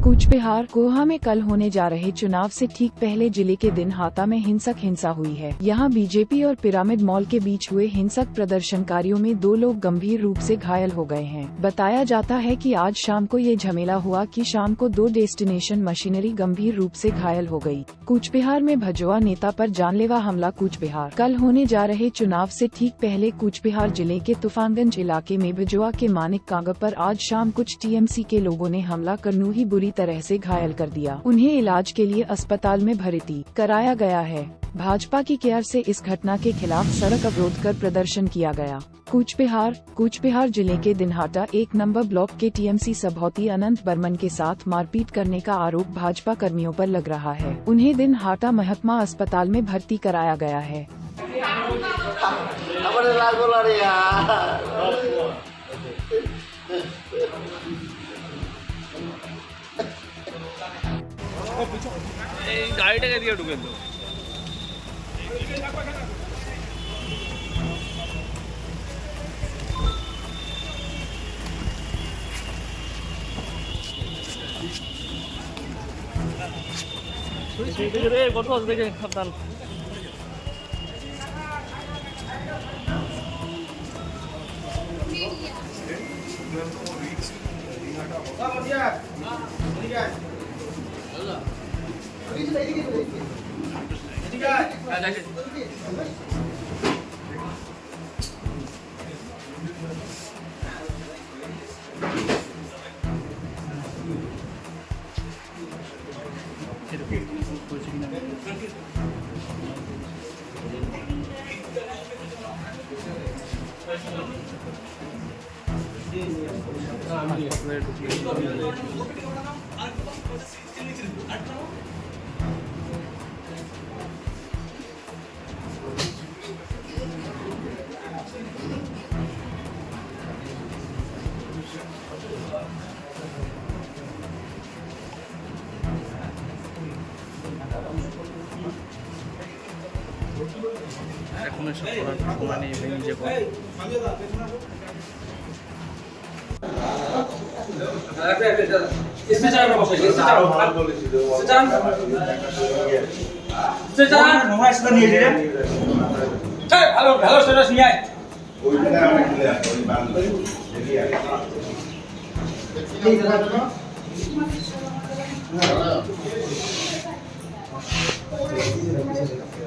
कूच बिहार गोहा में कल होने जा रहे चुनाव से ठीक पहले जिले के दिनहाटा में हिंसा हुई है। यहां बीजेपी और पिरामिड मॉल के बीच हुए हिंसक प्रदर्शनकारियों में 2 लोग गंभीर रूप से घायल हो गए हैं। बताया जाता है कि आज शाम को ये झमेला हुआ कि शाम को 2 डेस्टिनेशन मशीनरी गंभीर रूप से घायल हो गई। कूच बिहार में भजोआ नेता पर जानलेवा हमला। कूच बिहार कल होने जा रहे चुनाव से ठीक पहले कूच बिहार जिले के तूफानगंज इलाके में भजोआ के मानिक कांगा पर आज शाम कुछ टीएमसी के लोगों ने हमला कर ही बुरी तरह से घायल कर दिया। उन्हें इलाज के लिए अस्पताल में भर्ती कराया गया है। भाजपा की केयर से इस घटना के खिलाफ सड़क अवरोध कर प्रदर्शन किया गया। कूच बिहार जिले के दिनहाटा 1 नंबर ब्लॉक के टीएमसी सभापति अनंत बर्मन के साथ मारपीट करने का आरोप भाजपा कर्मियों पर लग रहा है। उन्हें दिनहाटा महकमा अस्पताल में भर्ती कराया गया है। গাড়িটাকে দিয়ে ঢুকে তো কত দেখে সাবধান। এখন এসব করার সময় নেই, নিজে করে।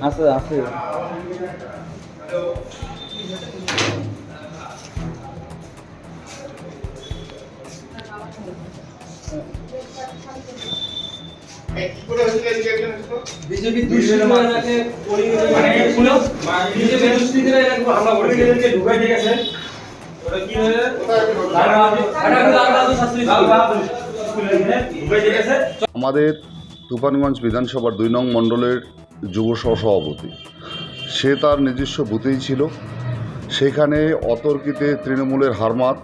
আছে আছে বিজেপি দুষ্কৃতীরা হামলা করেছে, ঢুকাই দিয়ে গেছে। ওটা কি হয়ে আমাদের তুফানগঞ্জ বিধানসভার 2 নং মণ্ডলের যুব সহসভাপতি, সে তার নিজস্ব বুথেই ছিল। সেখানে অতর্কিতে তৃণমূলের হারমাত,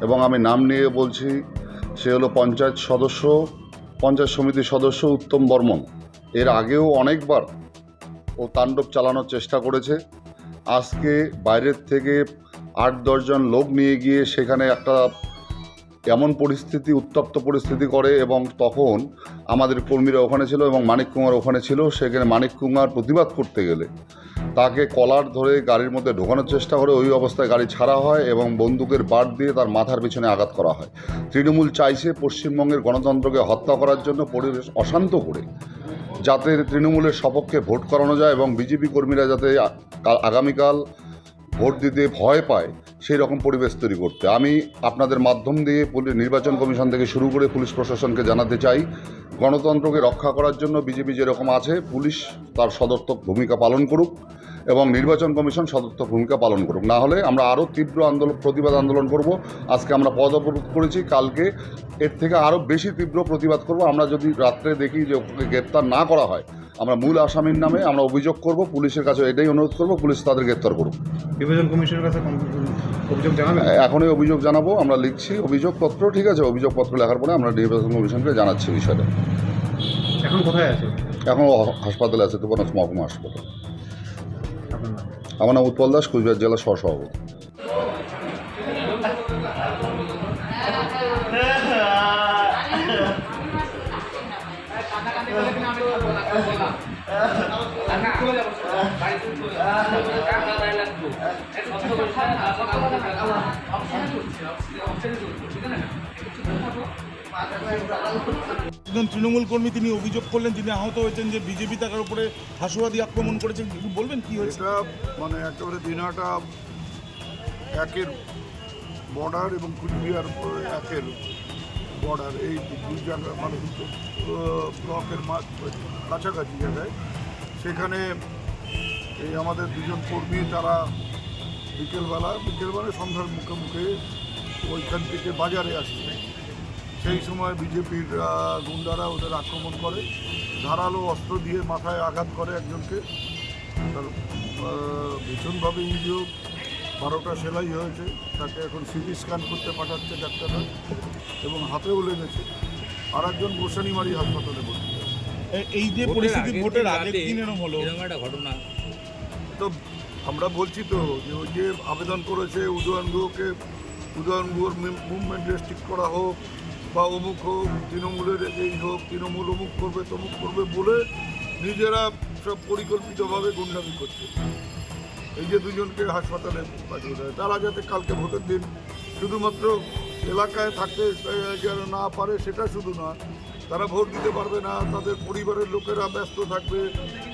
এবং আমি নাম নিয়ে বলছি, সে হলো পঞ্চায়েত সমিতির সদস্য উত্তম বর্মন। এর আগেও অনেকবার ও তাণ্ডব চালানোর চেষ্টা করেছে। আজকে বাইরের থেকে 8-10 জন লোক নিয়ে গিয়ে সেখানে একটা এমন পরিস্থিতি, উত্তপ্ত পরিস্থিতি করে, এবং তখন আমাদের কর্মীরা ওখানে ছিল এবং মানিক কুমার ওখানে ছিল। সেখানে মানিক কুমার প্রতিবাদ করতে গেলে তাকে কলার ধরে গাড়ির মধ্যে ঢোকানোর চেষ্টা করে। ওই অবস্থায় গাড়ি ছাড়া হয় এবং বন্দুকের বাট দিয়ে তার মাথার পিছনে আঘাত করা হয়। তৃণমূল চাইছে পশ্চিমবঙ্গের গণতন্ত্রকে হত্যা করার জন্য, পরিবেশ অশান্ত করে যাতে তৃণমূলের সপক্ষে ভোট করানো যায় এবং বিজেপি কর্মীরা যাতে আগামীকাল ভোট দিতে ভয় পায়, সেই রকম পরিবেশ তৈরি করতে। আমি আপনাদের মাধ্যম দিয়ে নির্বাচন কমিশন থেকে শুরু করে পুলিশ প্রশাসনকে জানাতে চাই, গণতন্ত্রকে রক্ষা করার জন্য বিজেপি যেরকম আছে, পুলিশ তার সদর্থক ভূমিকা পালন করুক এবং নির্বাচন কমিশন সদর্থক ভূমিকা পালন করুক। না হলে আমরা আরও তীব্র প্রতিবাদ আন্দোলন করব। আজকে আমরা পথ অবরোধ করেছি, কালকে এর থেকে আরও বেশি তীব্র প্রতিবাদ করব। আমরা যদি রাত্রে দেখি যে ওকে গ্রেপ্তার না করা হয়, আমরা মূল আসামির নামে আমরা অভিযোগ করব। পুলিশের কাছে এটাই অনুরোধ করব, পুলিশ তাদের গ্রেপ্তার করুক। নির্বাচন কমিশনের কাছে অভিযোগ জানাবেন? এখনই অভিযোগ জানাবো, আমরা লিখছি অভিযোগপত্র। ঠিক আছে, অভিযোগপত্র লেখার পরে আমরা নির্বাচন কমিশনকে জানাচ্ছি বিষয়টা। এখন কোথায় আছে? এখন হাসপাতালে আছে, তুফানগঞ্জ মহকুমা হাসপাতাল। আমার নাম উৎপল দাস, কুচবিহার জেলা সহসভাপতি। একজন তৃণমূল কর্মী তিনি অভিযোগ করলেন, যিনি আহত হয়েছেন, যে বিজেপি তার উপরে হাসুয়াদি আক্রমণ করেছে। একটু বলবেন কি হয়েছে? এটা মানে একেবারে দিনহাটা একের বর্ডার এবং কুচবিহার একের বর্ডার, এই দুই জায়গা মানে দুটো ব্লকের কাছাকাছি জায়গায়। সেখানে এই আমাদের দুজন কর্মী তারা বিকেলবেলা সন্ধ্যার মুখে মুখে ওইখান থেকে বাজারে আসছে। সেই সময় বিজেপির গুন্ডারা ওদের আক্রমণ করে, ধারালো অস্ত্র দিয়ে মাথায় আঘাত করে একজনকে। তার ভীষণভাবে ইনজিওর, 12টা সেলাই হয়েছে। তাকে এখন সিটি স্ক্যান করতে পাঠাচ্ছে ডাক্তাররা, এবং হাতেও লেগেছে। আর একজন গোসানিমারি হাসপাতালে ভর্তি। এই যে পরিস্থিতি ভোটের আগের দিন এরকম হলো, ঘটনা তো আমরা বলছি তো যে ওই যে আবেদন করেছে উদয়ন গুহর মুভমেন্ট রেস্ট্রিক্ট করা হোক বা অমুক হোক, তৃণমূলের এই হোক, তৃণমূল অমুক করবে তমুক করবে বলে নিজেরা সব পরিকল্পিতভাবে গুন্ডামি করছে। এই যে দুজনকে হাসপাতালে পাঠিয়ে দেয়, তারা যাতে কালকে ভোটের দিন শুধুমাত্র এলাকায় থাকতে যেন না পারে সেটা শুধু না, তারা ভোট দিতে পারবে না, তাদের পরিবারের লোকেরা ব্যস্ত থাকবে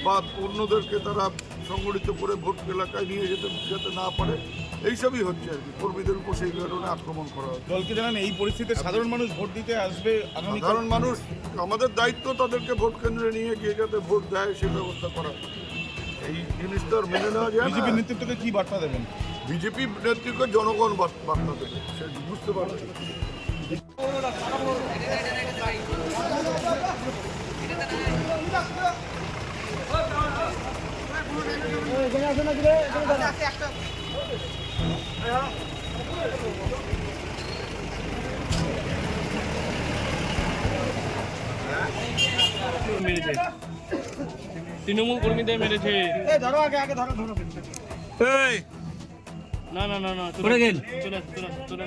বা অন্যদেরকে তারা সংগঠিত করে ভোট এলাকায় নিয়ে যেতে না পারে, এইসবই হচ্ছে আর কি। কর্মীদের উপর সেই কারণে আক্রমণ করা হচ্ছে। দলকে জানান এই পরিস্থিতিতে সাধারণ মানুষ ভোট দিতে আসবে আগামী সাধারণ মানুষ, আমাদের দায়িত্ব তাদেরকে ভোট কেন্দ্রে নিয়ে গিয়ে যাতে ভোট দেয় সে ব্যবস্থা করা। এই জিনিসটা আর মেনে নেওয়া যায় না। বিজেপি নেতৃত্বকে কি বার্তা দেবেন? বিজেপি নেতৃত্বে জনগণ বার্তা দেবে, সে বুঝতে পারবে। মেরেছে, তৃণমূল কর্মীদের মেরেছে। না না না না, চলে গেল, চলে চলে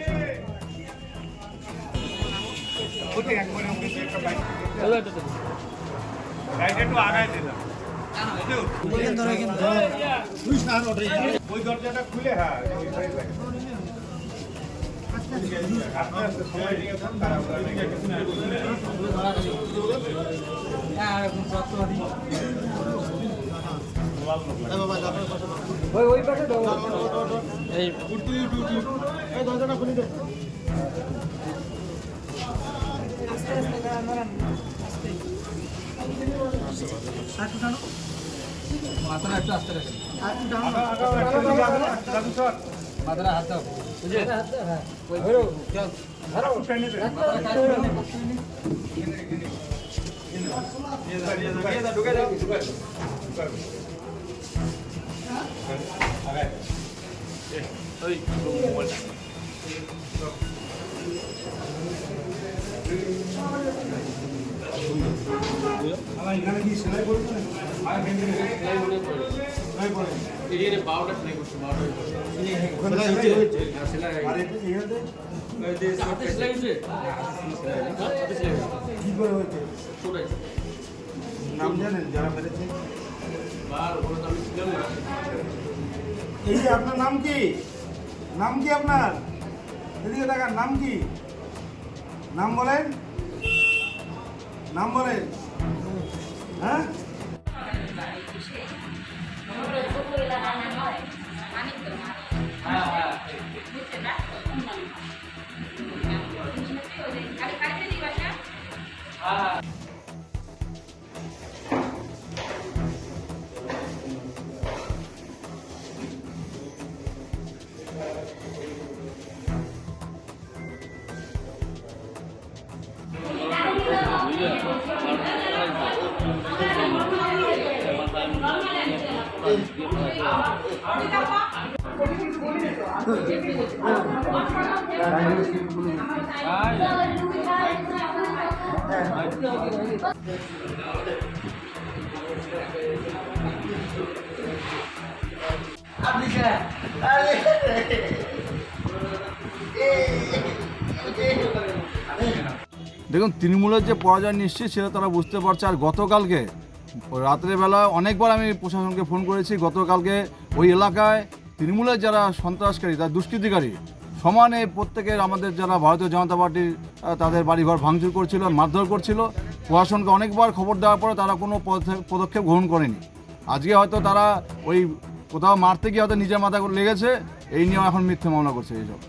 ওই দরজাটা খুলে, হ্যাঁ দরজাটা খুলে দে। মাথাটা একটু আস্তে রাখেন, দাদু স্যার মাথাটা হাত দাও, বুঝলে? হ্যাঁ, ওই ধরো, চল ধরো, এখানে কি সেলাই করবে না? নাম জানেন যারা মেরেছে? এই যে আপনার নাম কি? নাম কি আপনার? এদিকে দেখান, নাম কি? নাম বলেন, নাম বলেন। হ্যাঁ, দেখুন, তৃণমূলের যে পরাজয় নিশ্চিত সেটা তারা বুঝতে পারছে। আর গতকালকে রাত্রেবেলা অনেকবার আমি প্রশাসনকে ফোন করেছি। গতকালকে ওই এলাকায় তৃণমূলের যারা সন্ত্রাসকারী তারা দুষ্কৃতিকারী সমানে প্রত্যেকের আমাদের যারা ভারতীয় জনতা পার্টির তাদের বাড়িঘর ভাঙচুর করছিল, মারধর করছিল। প্রশাসনকে অনেকবার খবর দেওয়ার পরে তারা কোনো পদক্ষেপ গ্রহণ করেনি। আজকে হয়তো তারা ওই কোথাও মারতে গিয়ে হয়তো নিজের মাথা লেগেছে, এই নিয়ে এখন মিথ্যে মামলা করছে এইসব।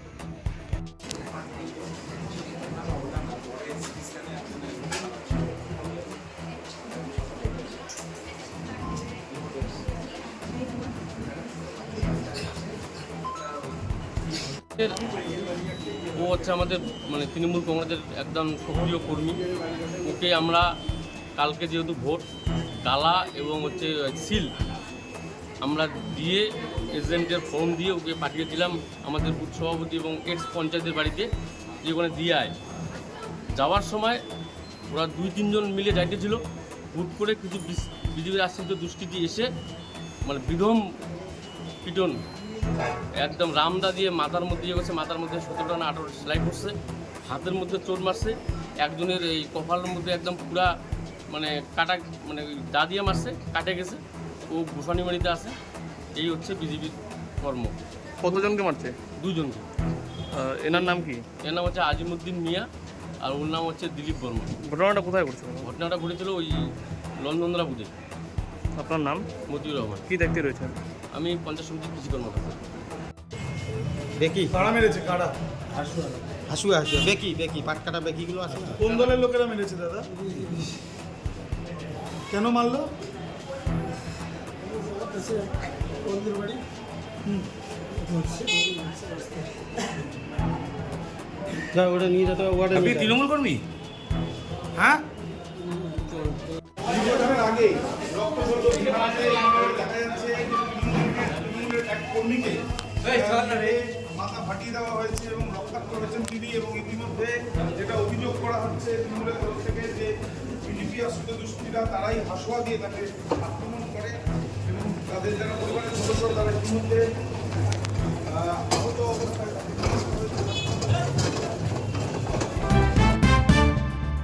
ও হচ্ছে আমাদের মানে তৃণমূল কংগ্রেসের একদম সক্রিয় কর্মী। ওকে আমরা কালকে যেহেতু ভোট ডালা এবং হচ্ছে সিল আমরা দিয়ে এজেন্টের ফর্ম দিয়ে ওকে পাঠিয়েছিলাম আমাদের বুথ সভাপতি এবং এক্স পঞ্চায়েতের বাড়িতে, যে ওখানে দিয়ে আয়। যাওয়ার সময় ওরা 2-3 জন মিলে যাইতেছিল, হুট করে কিছু বিজেপির আশ্রিত দুষ্কৃতী এসে মানে বিধম পিটন একদম রামদা দিয়ে মাথার মধ্যে ইয়ে করছে, মাথার মধ্যে 17টা না 18টা সেলাই করছে, হাতের মধ্যে চোট মারছে, একজনের এই কপালের মধ্যে একদম পুরা মানে কাটা মানে দা দিয়ে মারছে, কাটে গেছে। ও গোসানিবাড়িতে আছে। এই হচ্ছে বিজেপির কর্ম। কতজনকে মারছে? 2 জনকে। এনার নাম কি? এর নাম হচ্ছে আজিমুদ্দিন মিয়া আর ওর নাম হচ্ছে দিলীপ বর্মা। ঘটনাটা কোথায় ঘটছে? ঘটনাটা ঘটেছিল ওই লন্ডনদরা বুথে। আপনার নাম? মতিউর রহমান। কি দেখতে রয়েছেন? আমি পঞ্চায়েত সমিতির কৃষি কর্মকর্তা। বেকি কারা মেরেছে? কারা? হাসুয়া বেকি পাট কাটা বেকিগুলো আছে না? কোন দলের লোকেরা মেরেছে দাদা? কেন মারলো? ওটা নিয়ে যেতে ওয়ার্ডে আপনি তৃণমূল কর্মী? হ্যাঁ, নির্বাচনের আগে দেখা যাচ্ছে তৃণমূলের এক কর্মীকে মাথা ফাটিয়ে দেওয়া হয়েছে এবং রক্তাক্ত হয়েছেন তিনি। এবং ইতিমধ্যে যেটা অভিযোগ করা হচ্ছে তৃণমূলের তরফ থেকে যে বিজেপি আশ্রিত দুষ্কৃতীরা তারাই হাসুয়া দিয়ে তাকে আক্রমণ করে এবং তাদের যারা পরিবারের সদস্য তারা ইতিমধ্যে আহত অবস্থায়